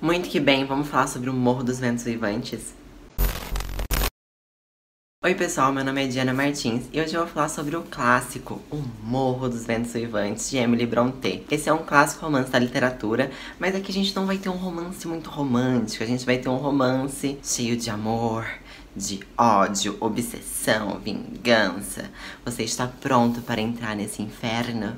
Muito que bem, vamos falar sobre o Morro dos Ventos Uivantes. Oi pessoal, meu nome é Diana Martins e hoje eu vou falar sobre o clássico O Morro dos Ventos Uivantes, de Emily Brontë. Esse é um clássico romance da literatura, mas aqui a gente não vai ter um romance muito romântico, a gente vai ter um romance cheio de amor, de ódio, obsessão, vingança. Você está pronto para entrar nesse inferno?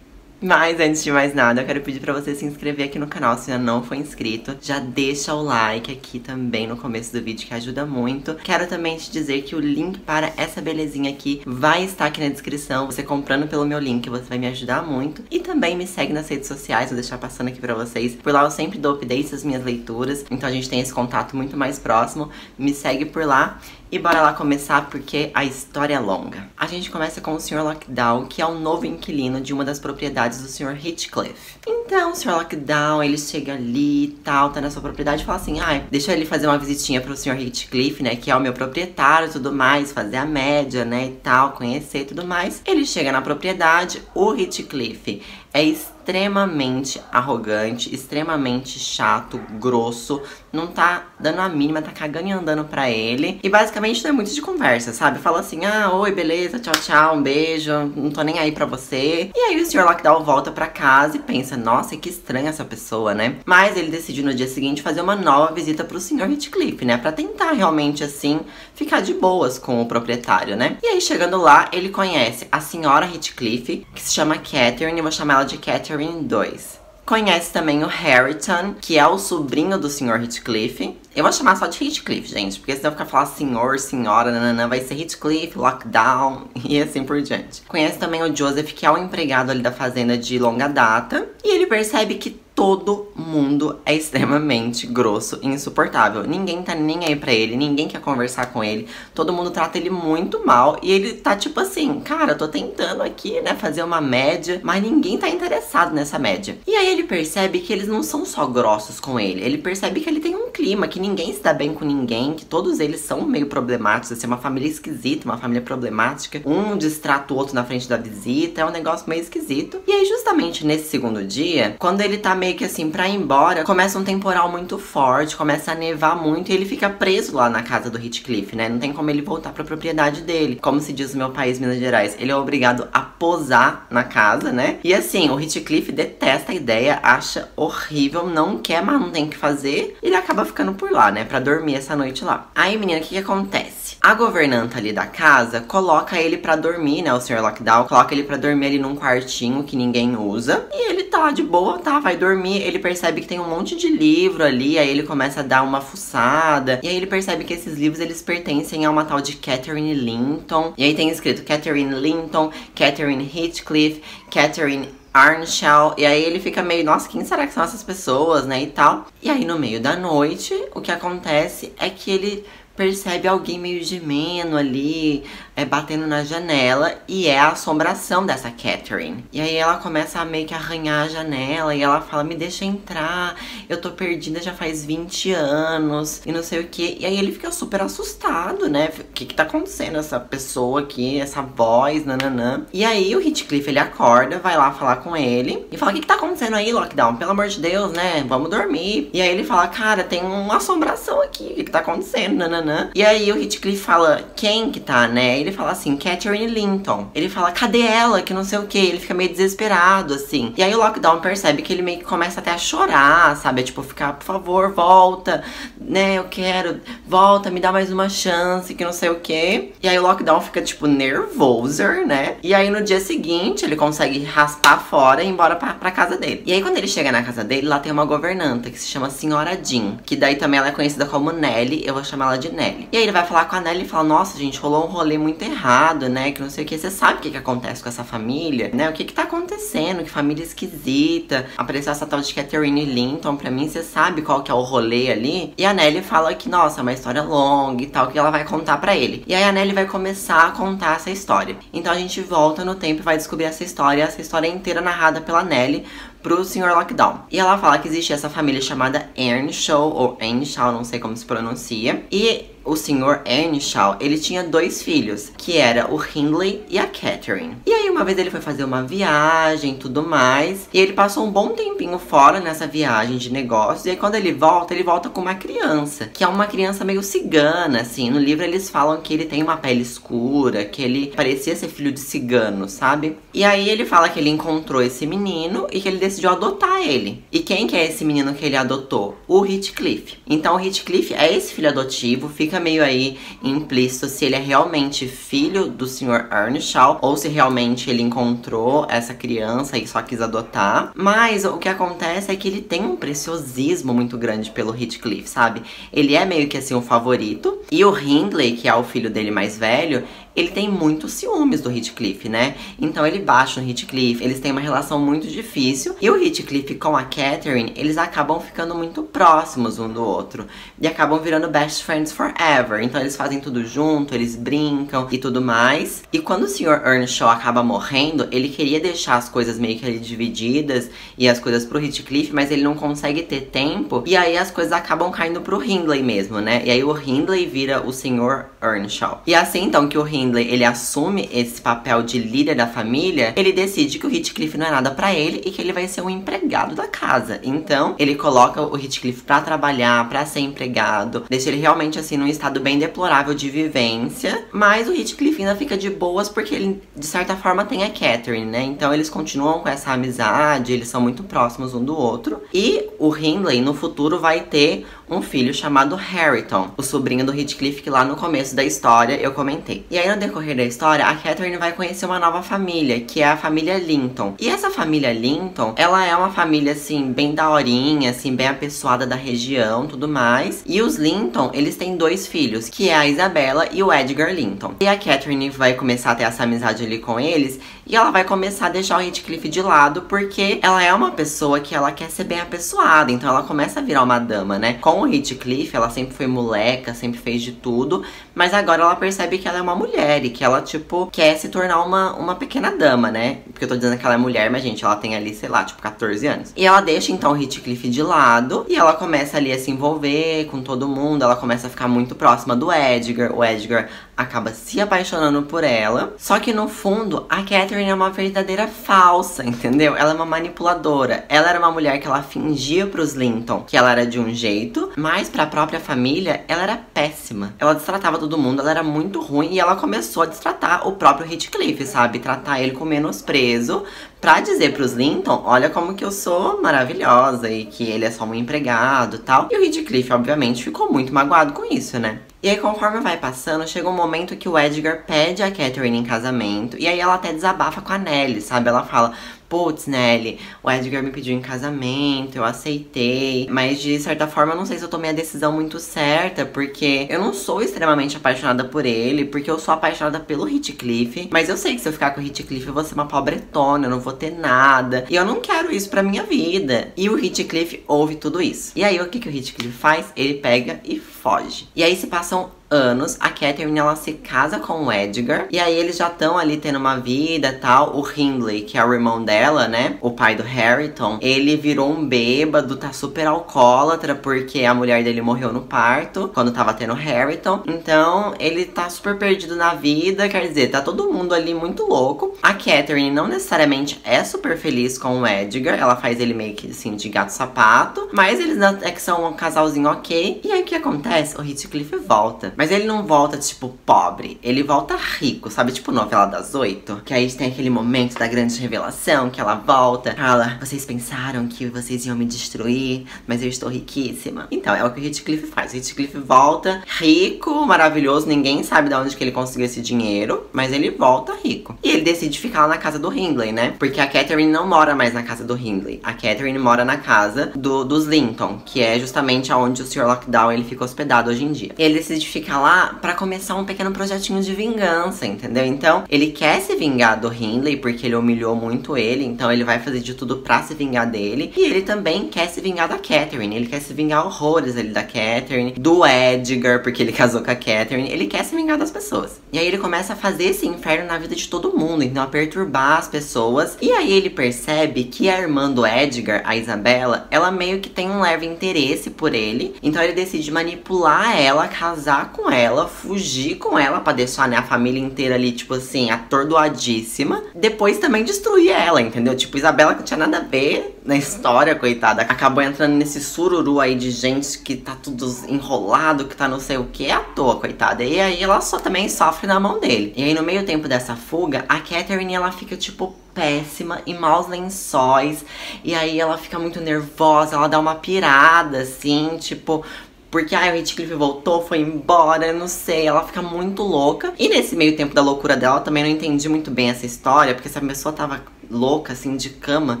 Mas antes de mais nada, eu quero pedir pra você se inscrever aqui no canal se ainda não for inscrito. Já deixa o like aqui também no começo do vídeo, que ajuda muito. Quero também te dizer que o link para essa belezinha aqui vai estar aqui na descrição. Você comprando pelo meu link, você vai me ajudar muito. E também me segue nas redes sociais, vou deixar passando aqui pra vocês. Por lá eu sempre dou updates das minhas leituras, então a gente tem esse contato muito mais próximo. Me segue por lá. E bora lá começar, porque a história é longa. A gente começa com o Sr. Lockdown, que é o novo inquilino de uma das propriedades do Sr. Heathcliff. Então, o Sr. Lockdown, ele chega ali e tal, tá na sua propriedade e fala assim: deixa ele fazer uma visitinha pro Sr. Heathcliff, né, que é o meu proprietário e tudo mais, fazer a média, né, e tal, conhecer e tudo mais. Ele chega na propriedade, o Heathcliff é extremamente arrogante, extremamente chato, grosso, não tá dando a mínima, tá cagando e andando pra ele. E basicamente não é muito de conversa, sabe? Fala assim: oi, beleza, tchau, tchau, um beijo, não tô nem aí pra você. E aí o Sr. Lockdown volta pra casa e pensa: nossa, que estranha essa pessoa, né? Mas ele decide no dia seguinte fazer uma nova visita pro Sr. Heathcliff, né? Pra tentar realmente, assim, ficar de boas com o proprietário, né? E aí, chegando lá, ele conhece a Sra. Heathcliff, que se chama Catherine, eu vou chamar ela de Catherine 2. Conhece também o Hareton, que é o sobrinho do Sr. Heathcliff. Eu vou chamar só de Heathcliff, gente, porque senão ficar falando senhor, senhora, nananã, vai ser Heathcliff, Lockdown e assim por diante. Conhece também o Joseph, que é o empregado ali da fazenda de longa data. E ele percebe que todo mundo é extremamente grosso e insuportável. Ninguém tá nem aí pra ele, ninguém quer conversar com ele. Todo mundo trata ele muito mal e ele tá tipo assim: cara, eu tô tentando aqui, né, fazer uma média, mas ninguém tá interessado nessa média. E aí ele percebe que eles não são só grossos com ele. Ele percebe que ele tem um clima, que ninguém se dá bem com ninguém, que todos eles são meio problemáticos, assim, uma família esquisita, uma família problemática. Um distrata o outro na frente da visita, é um negócio meio esquisito. E aí justamente nesse segundo dia, quando ele tá meio que assim pra ir embora, começa um temporal muito forte, começa a nevar muito e ele fica preso lá na casa do Heathcliff, né? Não tem como ele voltar pra propriedade dele. Como se diz no meu país, Minas Gerais, ele é obrigado a posar na casa, né? E assim, o Heathcliff detesta a ideia, acha horrível, não quer, mas não tem o que fazer. Ele acaba ficando por lá, né? Pra dormir essa noite lá. Aí, menina, o que acontece? A governanta ali da casa coloca ele pra dormir, né? O Sr. Lockdown coloca ele pra dormir ali num quartinho que ninguém usa. E ele tá lá de boa, tá? Vai dormir. Ele percebe que tem um monte de livro ali, aí ele começa a dar uma fuçada. E aí ele percebe que esses livros, eles pertencem a uma tal de Catherine Linton. E aí tem escrito Catherine Linton, Catherine Heathcliff, Catherine Earnshaw. E aí ele fica meio: nossa, quem será que são essas pessoas, né, e tal. E aí no meio da noite, o que acontece é que ele percebe alguém meio gemendo ali, batendo na janela, e é a assombração dessa Catherine. E aí ela começa a meio que arranhar a janela, e ela fala: me deixa entrar, eu tô perdida já faz 20 anos, e não sei o que. E aí ele fica super assustado, né? O que tá acontecendo? Essa pessoa aqui, essa voz, nananã. E aí o Heathcliff, ele acorda, vai lá falar com ele, e fala: o que tá acontecendo aí, Lockdown? Pelo amor de Deus, né? Vamos dormir. E aí ele fala: cara, tem uma assombração aqui, o que tá acontecendo, nananã. E aí o Heathcliff fala: quem que tá, né? Ele fala assim: Catherine Linton. Ele fala: cadê ela? Que não sei o que. Ele fica meio desesperado, assim. E aí o Lockdown percebe que ele meio que começa até a chorar, sabe? Tipo, ficar: por favor, volta, né? Eu quero, volta, me dá mais uma chance, que não sei o que. E aí o Lockdown fica, tipo, nervoso, né? E aí no dia seguinte ele consegue raspar fora e ir embora pra casa dele. E aí quando ele chega na casa dele, lá tem uma governanta que se chama Sra. Jean, que daí também ela é conhecida como Nelly. Eu vou chamar ela de Nelly. E aí ele vai falar com a Nelly e fala: nossa, gente, rolou um rolê muito errado, né? Que não sei o que. Você sabe o que acontece com essa família, né? O que tá acontecendo? Que família esquisita. Apareceu essa tal de Catherine Linton pra mim. Você sabe qual que é o rolê ali? E a Nelly fala que, nossa, é uma história longa e tal, que ela vai contar pra ele. E aí a Nelly vai começar a contar essa história. Então a gente volta no tempo e vai descobrir essa história inteira narrada pela Nelly pro Sr. Lockdown. E ela fala que existe essa família chamada Earnshaw, ou Earnshaw, não sei como se pronuncia. E o Sr. Earnshaw, ele tinha 2 filhos, que era o Hindley e a Catherine. E aí uma vez ele foi fazer uma viagem e tudo mais, e ele passou um bom tempinho fora nessa viagem de negócios, e aí quando ele volta com uma criança, que é uma criança meio cigana, assim. No livro eles falam que ele tem uma pele escura, que ele parecia ser filho de cigano, sabe? E aí ele fala que ele encontrou esse menino e que ele decidiu adotar ele. E quem que é esse menino que ele adotou? O Heathcliff. Então o Heathcliff é esse filho adotivo, fica meio aí implícito se ele é realmente filho do Sr. Earnshaw ou se realmente ele encontrou essa criança e só quis adotar. Mas o que acontece é que ele tem um preciosismo muito grande pelo Heathcliff, sabe? Ele é meio que assim o favorito. E o Hindley, que é o filho dele mais velho, ele tem muitos ciúmes do Heathcliff, né? Então ele baixa no Heathcliff, eles têm uma relação muito difícil. E o Heathcliff com a Catherine, eles acabam ficando muito próximos um do outro. E acabam virando best friends forever. Então eles fazem tudo junto, eles brincam e tudo mais. E quando o Sr. Earnshaw acaba morrendo, ele queria deixar as coisas meio que ali divididas e as coisas pro Heathcliff, mas ele não consegue ter tempo. E aí as coisas acabam caindo pro Hindley mesmo, né? E aí o Hindley vira o Sr. Earnshaw. E assim então que o Hindley ele assume esse papel de líder da família, ele decide que o Heathcliff não é nada pra ele e que ele vai ser um empregado da casa. Então, ele coloca o Heathcliff pra trabalhar, pra ser empregado, deixa ele realmente assim num estado bem deplorável de vivência, mas o Heathcliff ainda fica de boas porque ele, de certa forma, tem a Catherine, né? Então, eles continuam com essa amizade, eles são muito próximos um do outro. E o Hindley, no futuro, vai ter um filho chamado Hareton, o sobrinho do Heathcliff, que lá no começo da história eu comentei. E aí no decorrer da história, a Catherine vai conhecer uma nova família, que é a família Linton. E essa família Linton, ela é uma família assim, bem daorinha, assim, bem apessoada da região, tudo mais. E os Linton, eles têm 2 filhos, que é a Isabella e o Edgar Linton. E a Catherine vai começar a ter essa amizade ali com eles, e ela vai começar a deixar o Heathcliff de lado, porque ela é uma pessoa que ela quer ser bem apessoada, então ela começa a virar uma dama, né? Com o Heathcliff, ela sempre foi moleca, sempre fez de tudo, mas agora ela percebe que ela é uma mulher e que ela, tipo, quer se tornar uma pequena dama, né? Porque eu tô dizendo que ela é mulher, mas, gente, ela tem ali, sei lá, tipo, 14 anos. E ela deixa, então, o Heathcliff de lado e ela começa ali a se envolver com todo mundo, ela começa a ficar muito próxima do Edgar. O Edgar acaba se apaixonando por ela. Só que, no fundo, a Catherine é uma verdadeira falsa, entendeu? Ela é uma manipuladora. Ela era uma mulher que ela fingia pros Linton que ela era de um jeito, mas pra própria família, ela era péssima. Ela destratava todo mundo, ela era muito ruim e ela começou a destratar o próprio Heathcliff, sabe? Tratar ele com menosprezo, pra dizer pros Linton, olha como que eu sou maravilhosa e que ele é só um empregado e tal. E o Heathcliff, obviamente, ficou muito magoado com isso, né? E aí, conforme vai passando, chega um momento que o Edgar pede a Catherine em casamento. E aí ela até desabafa com a Nellie, sabe? Ela fala, putz, Nellie, o Edgar me pediu em casamento, eu aceitei. Mas de certa forma, eu não sei se eu tomei a decisão muito certa, porque eu não sou extremamente apaixonada por ele, porque eu sou apaixonada pelo Heathcliff. Mas eu sei que se eu ficar com o Heathcliff, eu vou ser uma pobretona, eu não vou ter nada. E eu não quero isso pra minha vida. E o Heathcliff ouve tudo isso. E aí, o que o Heathcliff faz? Ele pega e foge. E aí se passam anos, a Catherine, ela se casa com o Edgar, e aí eles já estão ali tendo uma vida e tal. O Hindley, que é o irmão dela, né, o pai do Hareton, ele virou um bêbado, tá super alcoólatra, porque a mulher dele morreu no parto, quando tava tendo Hareton. Então, ele tá super perdido na vida, quer dizer, tá todo mundo ali muito louco. A Catherine não necessariamente é super feliz com o Edgar, ela faz ele meio que, assim, de gato-sapato, mas eles é que são um casalzinho ok. E aí, o que acontece? O Heathcliff volta. Mas ele não volta, tipo, pobre. Ele volta rico, sabe? Tipo novela das 8. Que aí tem aquele momento da grande revelação, que ela volta, fala, vocês pensaram que vocês iam me destruir, mas eu estou riquíssima. Então, é o que o Heathcliff faz. O Heathcliff volta rico, maravilhoso. Ninguém sabe de onde que ele conseguiu esse dinheiro, mas ele volta rico. E ele decide ficar lá na casa do Hindley, né? Porque a Catherine não mora mais na casa do Hindley. A Catherine mora na casa dos Linton, que é justamente onde o Sr. Lockdown ele fica hospedado hoje em dia. E ele decide ficar lá pra começar um pequeno projetinho de vingança, entendeu? Então, ele quer se vingar do Hindley, porque ele humilhou muito ele, então ele vai fazer de tudo pra se vingar dele. E ele também quer se vingar da Catherine, ele quer se vingar horrores ali da Catherine, do Edgar, porque ele casou com a Catherine, ele quer se vingar das pessoas. E aí ele começa a fazer esse inferno na vida de todo mundo, então a perturbar as pessoas. E aí ele percebe que a irmã do Edgar, a Isabella, ela meio que tem um leve interesse por ele, então ele decide manipular ela, casar com ela, fugir com ela pra deixar, né, a família inteira ali, tipo assim, atordoadíssima. Depois também destruir ela, entendeu? Tipo, Isabela, que não tinha nada a ver na história, coitada, acabou entrando nesse sururu aí de gente que tá tudo enrolado, que tá não sei o que, à toa, coitada. E aí ela só também sofre na mão dele. E aí no meio tempo dessa fuga, a Catherine, ela fica tipo péssima, em maus lençóis. E aí ela fica muito nervosa, ela dá uma pirada, assim, tipo... Porque, o Heathcliff voltou, foi embora, não sei, ela fica muito louca. E nesse meio tempo da loucura dela, eu também não entendi muito bem essa história, porque essa pessoa tava louca, assim, de cama,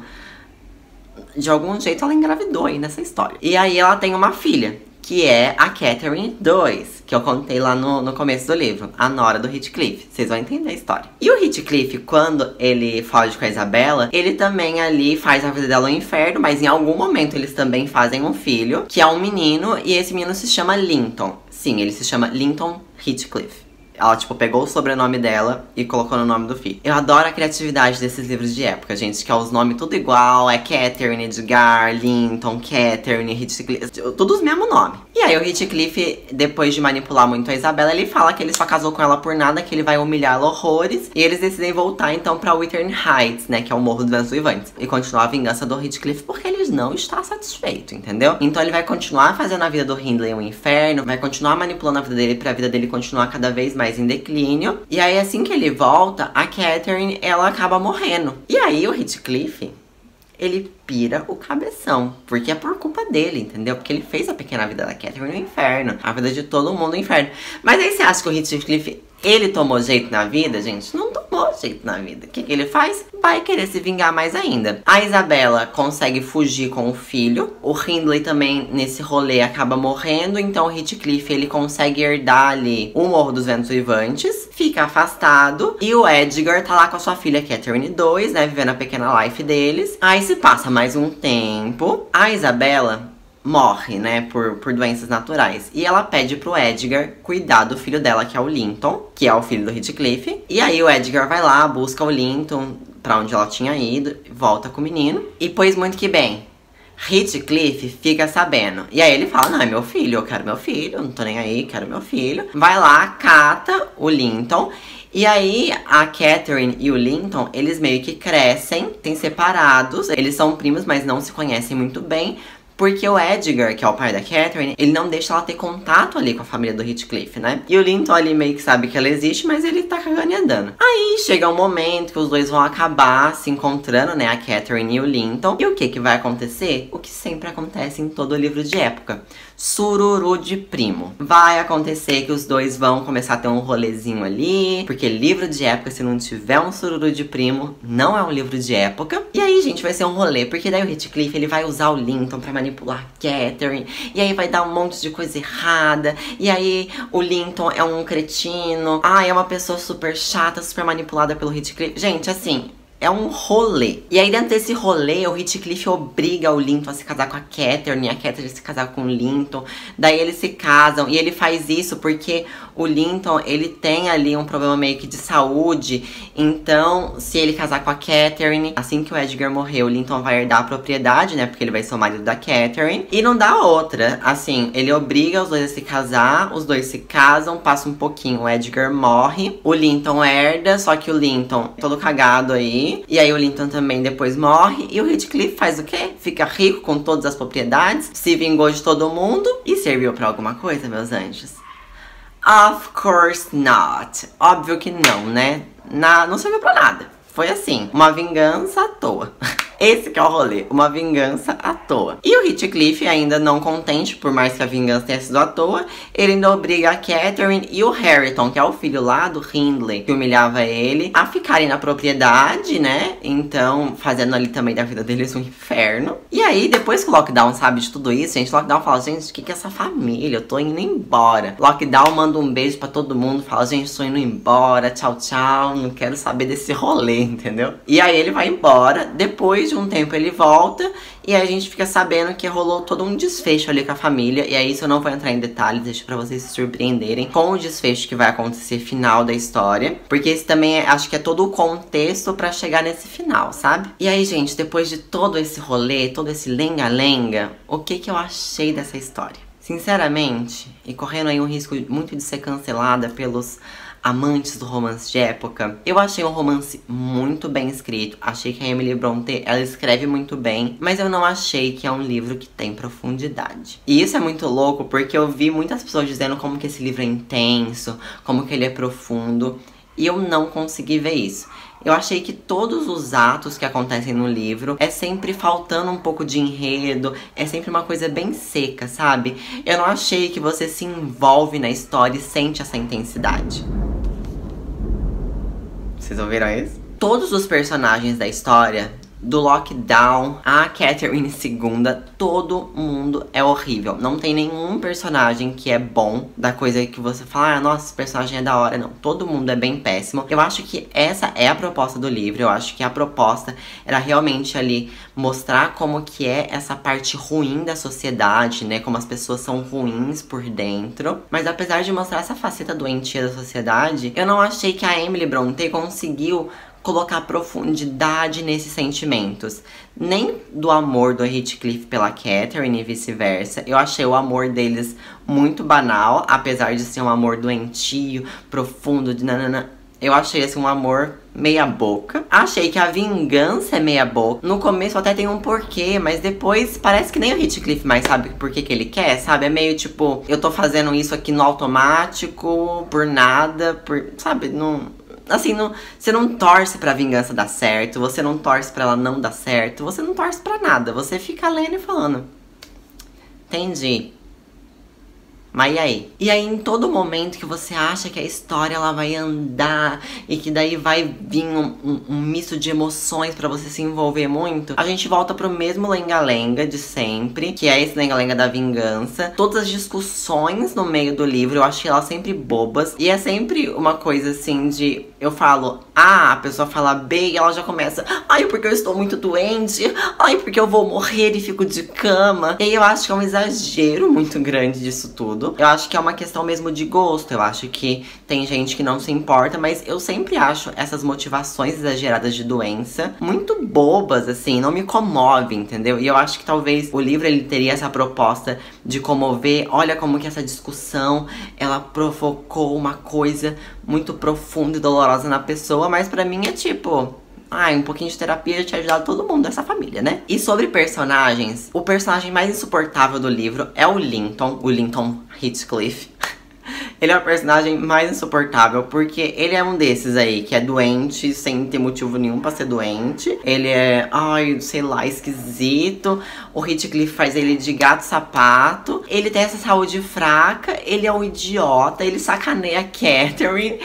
de algum jeito ela engravidou aí nessa história. E aí ela tem uma filha, que é a Catherine II, que eu contei lá no começo do livro, a nora do Heathcliff. Vocês vão entender a história. E o Heathcliff, quando ele foge com a Isabela, ele também ali faz a vida dela um inferno, mas em algum momento eles também fazem um filho, que é um menino, e esse menino se chama Linton. Sim, ele se chama Linton Heathcliff. Ela, tipo, pegou o sobrenome dela e colocou no nome do filho. Eu adoro a criatividade desses livros de época, gente, que é os nomes tudo igual. É Catherine, Edgar, Linton, Catherine, Heathcliff, todos os mesmos nomes. E aí o Heathcliff, depois de manipular muito a Isabela, ele fala que ele só casou com ela por nada, que ele vai humilhá-la horrores. E eles decidem voltar, então, pra Wuthering Heights, né, que é o Morro dos Ventos Vivantes. E continuar a vingança do Heathcliff, porque ele não está satisfeito, entendeu? Então ele vai continuar fazendo a vida do Hindley um inferno, vai continuar manipulando a vida dele pra vida dele continuar cada vez mais em declínio. E aí, assim que ele volta, a Catherine, ela acaba morrendo. E aí o Heathcliff, ele pira o cabeção, porque é por culpa dele, entendeu? Porque ele fez a pequena vida da Catherine no inferno, a vida de todo mundo no inferno. Mas aí você acha que o Heathcliff, ele tomou jeito na vida, gente? Não tomou jeito na vida. O que ele faz? Vai querer se vingar mais ainda. A Isabela consegue fugir com o filho. O Hindley também, nesse rolê, acaba morrendo. Então o Heathcliff, ele consegue herdar ali o Morro dos Ventos Vivantes. Fica afastado. E o Edgar tá lá com a sua filha Catherine II, né? Vivendo a pequena life deles. Aí se passa mais um tempo. A Isabela morre, né, por doenças naturais. E ela pede pro Edgar cuidar do filho dela, que é o Linton, que é o filho do Heathcliff. E aí o Edgar vai lá, busca o Linton pra onde ela tinha ido, volta com o menino. E pois muito que bem, Heathcliff fica sabendo. E aí ele fala, não, é meu filho, eu quero meu filho, não tô nem aí, quero meu filho. Vai lá, cata o Linton. E aí, a Catherine e o Linton, eles meio que crescem, têm separados. Eles são primos, mas não se conhecem muito bem. Porque o Edgar, que é o pai da Catherine, ele não deixa ela ter contato ali com a família do Heathcliff, né? E o Linton ali meio que sabe que ela existe, mas ele tá cagando e andando. Aí chega um momento que os dois vão acabar se encontrando, né? A Catherine e o Linton. E o que vai acontecer? O que sempre acontece em todo livro de época. Sururu de primo. Vai acontecer que os dois vão começar a ter um rolezinho ali, porque livro de época, se não tiver um sururu de primo, não é um livro de época. E aí, gente, vai ser um rolê, porque daí o Heathcliff, ele vai usar o Linton pra manipular a Catherine, e aí vai dar um monte de coisa errada, e aí o Linton é um cretino, é uma pessoa super chata, super manipulada pelo Heathcliff. Gente, assim, é um rolê. E aí dentro desse rolê, o Heathcliff obriga o Linton a se casar com a Catherine, e a Catherine a se casar com o Linton. Daí eles se casam, e ele faz isso porque o Linton, ele tem ali um problema meio que de saúde. Então, se ele casar com a Catherine, assim que o Edgar morrer, o Linton vai herdar a propriedade, né? Porque ele vai ser o marido da Catherine. E não dá outra. Assim, ele obriga os dois a se casar, os dois se casam, passa um pouquinho, o Edgar morre, o Linton herda, só que o Linton todo cagado aí. E aí o Linton também depois morre. E o Heathcliff faz o quê? Fica rico com todas as propriedades, se vingou de todo mundo. E serviu pra alguma coisa, meus anjos? Of course not. Óbvio que não, né? Não serviu pra nada. Foi assim, uma vingança à toa. Esse que é o rolê, uma vingança à toa. E o Heathcliff, ainda não contente, por mais que a vingança tenha sido à toa, ele ainda obriga a Catherine e o Hareton, que é o filho lá do Hindley, que humilhava ele, a ficarem na propriedade, né? Então, fazendo ali também da vida deles um inferno. E aí, depois que o Lockdown sabe de tudo isso, gente, o Lockdown fala, gente, o que é essa família? Eu tô indo embora. Lockdown manda um beijo pra todo mundo, fala, gente, tô indo embora, tchau, tchau, não quero saber desse rolê, entendeu? E aí ele vai embora, depois de um tempo ele volta, e aí a gente fica sabendo que rolou todo um desfecho ali com a família. E aí isso eu não vou entrar em detalhes, deixo pra vocês se surpreenderem com o desfecho que vai acontecer final da história, porque esse também acho que é todo o contexto pra chegar nesse final, sabe? E aí, gente, depois de todo esse rolê, todo esse lenga-lenga, o que eu achei dessa história? Sinceramente, e correndo aí um risco muito de ser cancelada pelos amantes do romance de época, eu achei um romance muito bem escrito. Achei que a Emily Brontë, ela escreve muito bem, mas eu não achei que é um livro que tem profundidade. E isso é muito louco, porque eu vi muitas pessoas dizendo como que esse livro é intenso, como que ele é profundo, e eu não consegui ver isso. Eu achei que todos os atos que acontecem no livro é sempre faltando um pouco de enredo, é sempre uma coisa bem seca, sabe? Eu não achei que você se envolve na história e sente essa intensidade. Vocês ouviram isso? Todos os personagens da história, do Lockdown, a Catherine II, todo mundo é horrível. Não tem nenhum personagem que é bom, da coisa que você fala, ah, nossa, esse personagem é da hora. Não, todo mundo é bem péssimo. Eu acho que essa é a proposta do livro. Eu acho que a proposta era realmente ali mostrar como que é essa parte ruim da sociedade, né? Como as pessoas são ruins por dentro. Mas apesar de mostrar essa faceta doentia da sociedade, eu não achei que a Emily Brontë conseguiu colocar profundidade nesses sentimentos. Nem do amor do Heathcliff pela Catherine e vice-versa. Eu achei o amor deles muito banal, apesar de ser um amor doentio, profundo, de nanana. Eu achei assim um amor meia boca. Achei que a vingança é meia boca. No começo até tem um porquê, mas depois parece que nem o Heathcliff mais sabe por que ele quer, sabe? É meio tipo, eu tô fazendo isso aqui no automático, por nada, sabe? Não... Assim, você não torce pra vingança dar certo, você não torce pra ela não dar certo, você não torce pra nada. Você fica lendo e falando, entendi. Mas e aí? E aí, em todo momento que você acha que a história ela vai andar e que daí vai vir um misto de emoções pra você se envolver muito, a gente volta pro mesmo lenga-lenga de sempre, que é esse lenga-lenga da vingança. Todas as discussões no meio do livro, eu achei elas sempre bobas. E é sempre uma coisa assim de... Eu falo A, a pessoa fala B e ela já começa, ai, porque eu estou muito doente, ai, porque eu vou morrer e fico de cama. E aí eu acho que é um exagero muito grande disso tudo. Eu acho que é uma questão mesmo de gosto. Eu acho que tem gente que não se importa, mas eu sempre acho essas motivações exageradas de doença muito bobas, assim, não me comove, entendeu? E eu acho que talvez o livro ele teria essa proposta de comover. Olha como que essa discussão, ela provocou uma coisa muito profunda e dolorosa na pessoa, mas pra mim é tipo... um pouquinho de terapia já tinha ajudado todo mundo dessa família, né? E sobre personagens, o personagem mais insuportável do livro é o Linton Heathcliff. Ele é o personagem mais insuportável, porque ele é um desses aí, que é doente, sem ter motivo nenhum pra ser doente. Ele é, sei lá, esquisito. O Heathcliff faz ele de gato-sapato. Ele tem essa saúde fraca, ele é um idiota, ele sacaneia a Catherine.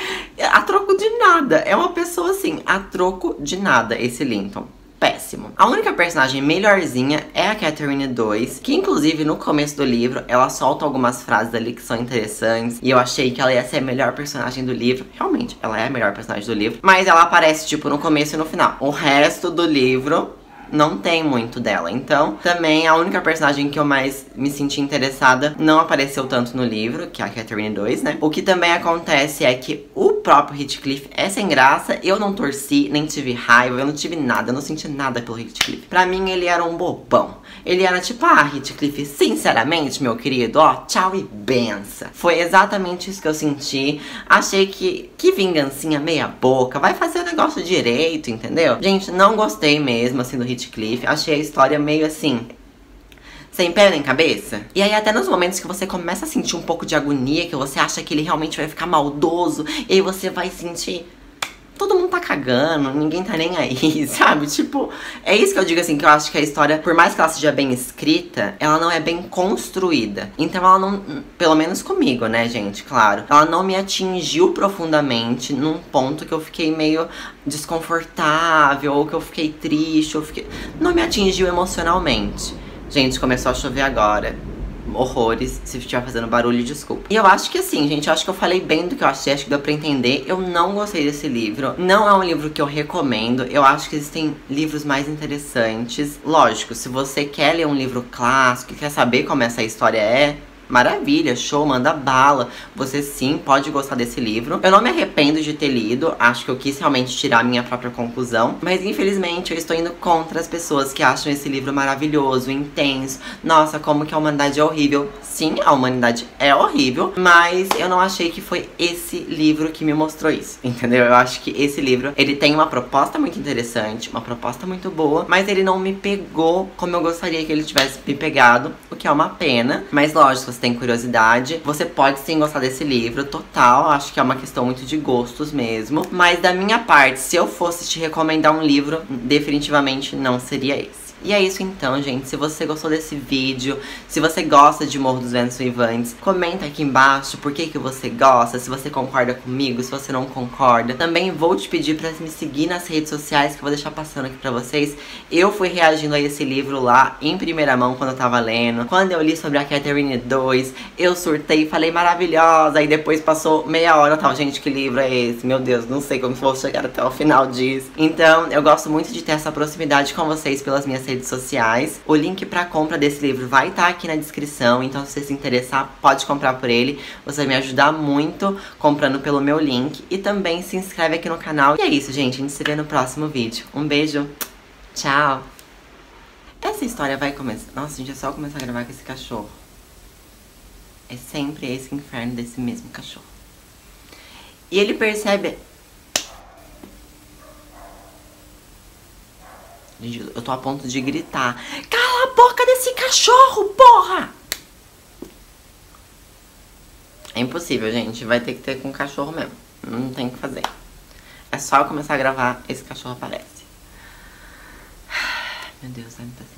A troco de nada. É uma pessoa assim, a troco de nada, esse Linton. Péssimo. A única personagem melhorzinha é a Catherine II, que inclusive no começo do livro ela solta algumas frases ali que são interessantes, e eu achei que ela ia ser a melhor personagem do livro. Realmente, ela é a melhor personagem do livro, mas ela aparece tipo no começo e no final. O resto do livro não tem muito dela. Então, também a única personagem que eu mais me senti interessada não apareceu tanto no livro, que é a Catherine II, né? O que também acontece é que o próprio Heathcliff é sem graça. Eu não torci, nem tive raiva, eu não tive nada, eu não senti nada pelo Heathcliff. Pra mim, ele era um bobão. Ele era tipo, Heathcliff, sinceramente, meu querido, tchau e benção. Foi exatamente isso que eu senti. Achei que vingancinha meia boca, vai fazer o negócio direito, entendeu? Gente, não gostei mesmo, assim, do Heathcliff. Achei a história meio assim, sem pé nem cabeça. E aí até nos momentos que você começa a sentir um pouco de agonia, que você acha que ele realmente vai ficar maldoso, e aí você vai sentir... Todo mundo tá cagando, ninguém tá nem aí, sabe? Tipo, é isso que eu digo assim, que eu acho que a história, por mais que ela seja bem escrita, ela não é bem construída. Então ela não, pelo menos comigo, né, gente, claro. Ela não me atingiu profundamente num ponto que eu fiquei meio desconfortável, ou que eu fiquei triste, não me atingiu emocionalmente. Gente, começou a chover agora. Horrores, se estiver fazendo barulho, desculpa. E eu acho que assim, gente, eu acho que eu falei bem do que eu achei, acho que deu pra entender. Eu não gostei desse livro, não é um livro que eu recomendo. Eu acho que existem livros mais interessantes. Lógico, se você quer ler um livro clássico, quer saber como essa história é, maravilha, show, manda bala. Você sim pode gostar desse livro. Eu não me arrependo de ter lido, acho que eu quis realmente tirar a minha própria conclusão. Mas infelizmente eu estou indo contra as pessoas que acham esse livro maravilhoso, intenso. Nossa, como que a humanidade é horrível. Sim, a humanidade é horrível, mas eu não achei que foi esse livro que me mostrou isso, entendeu? Eu acho que esse livro, ele tem uma proposta muito interessante, uma proposta muito boa, mas ele não me pegou como eu gostaria que ele tivesse me pegado, o que é uma pena. Mas lógico, se você tem curiosidade, você pode sim gostar desse livro, total, acho que é uma questão muito de gostos mesmo. Mas da minha parte, se eu fosse te recomendar um livro, definitivamente não seria esse. E é isso então, gente. Se você gostou desse vídeo, se você gosta de Morro dos Ventos Uivantes, comenta aqui embaixo por que você gosta, se você concorda comigo, se você não concorda. Também vou te pedir pra me seguir nas redes sociais, que eu vou deixar passando aqui pra vocês. Eu fui reagindo a esse livro lá em primeira mão quando eu tava lendo. Quando eu li sobre a Catherine 2, eu surtei e falei maravilhosa. Aí depois passou meia hora, eu tava, gente, que livro é esse? Meu Deus, não sei como vou chegar até o final disso. Então, eu gosto muito de ter essa proximidade com vocês pelas minhas redes sociais. O link pra compra desse livro vai estar aqui na descrição, então se você se interessar, pode comprar por ele. Você vai me ajudar muito comprando pelo meu link. E também se inscreve aqui no canal. E é isso, gente. A gente se vê no próximo vídeo. Um beijo. Tchau. Essa história vai começar... Nossa, gente, é só começar a gravar com esse cachorro. É sempre esse inferno desse mesmo cachorro. E ele percebe... Gente, eu tô a ponto de gritar. Cala a boca desse cachorro, porra! É impossível, gente. Vai ter que ter com cachorro mesmo. Não tem o que fazer. É só eu começar a gravar, esse cachorro aparece. Meu Deus, ai, me paciência.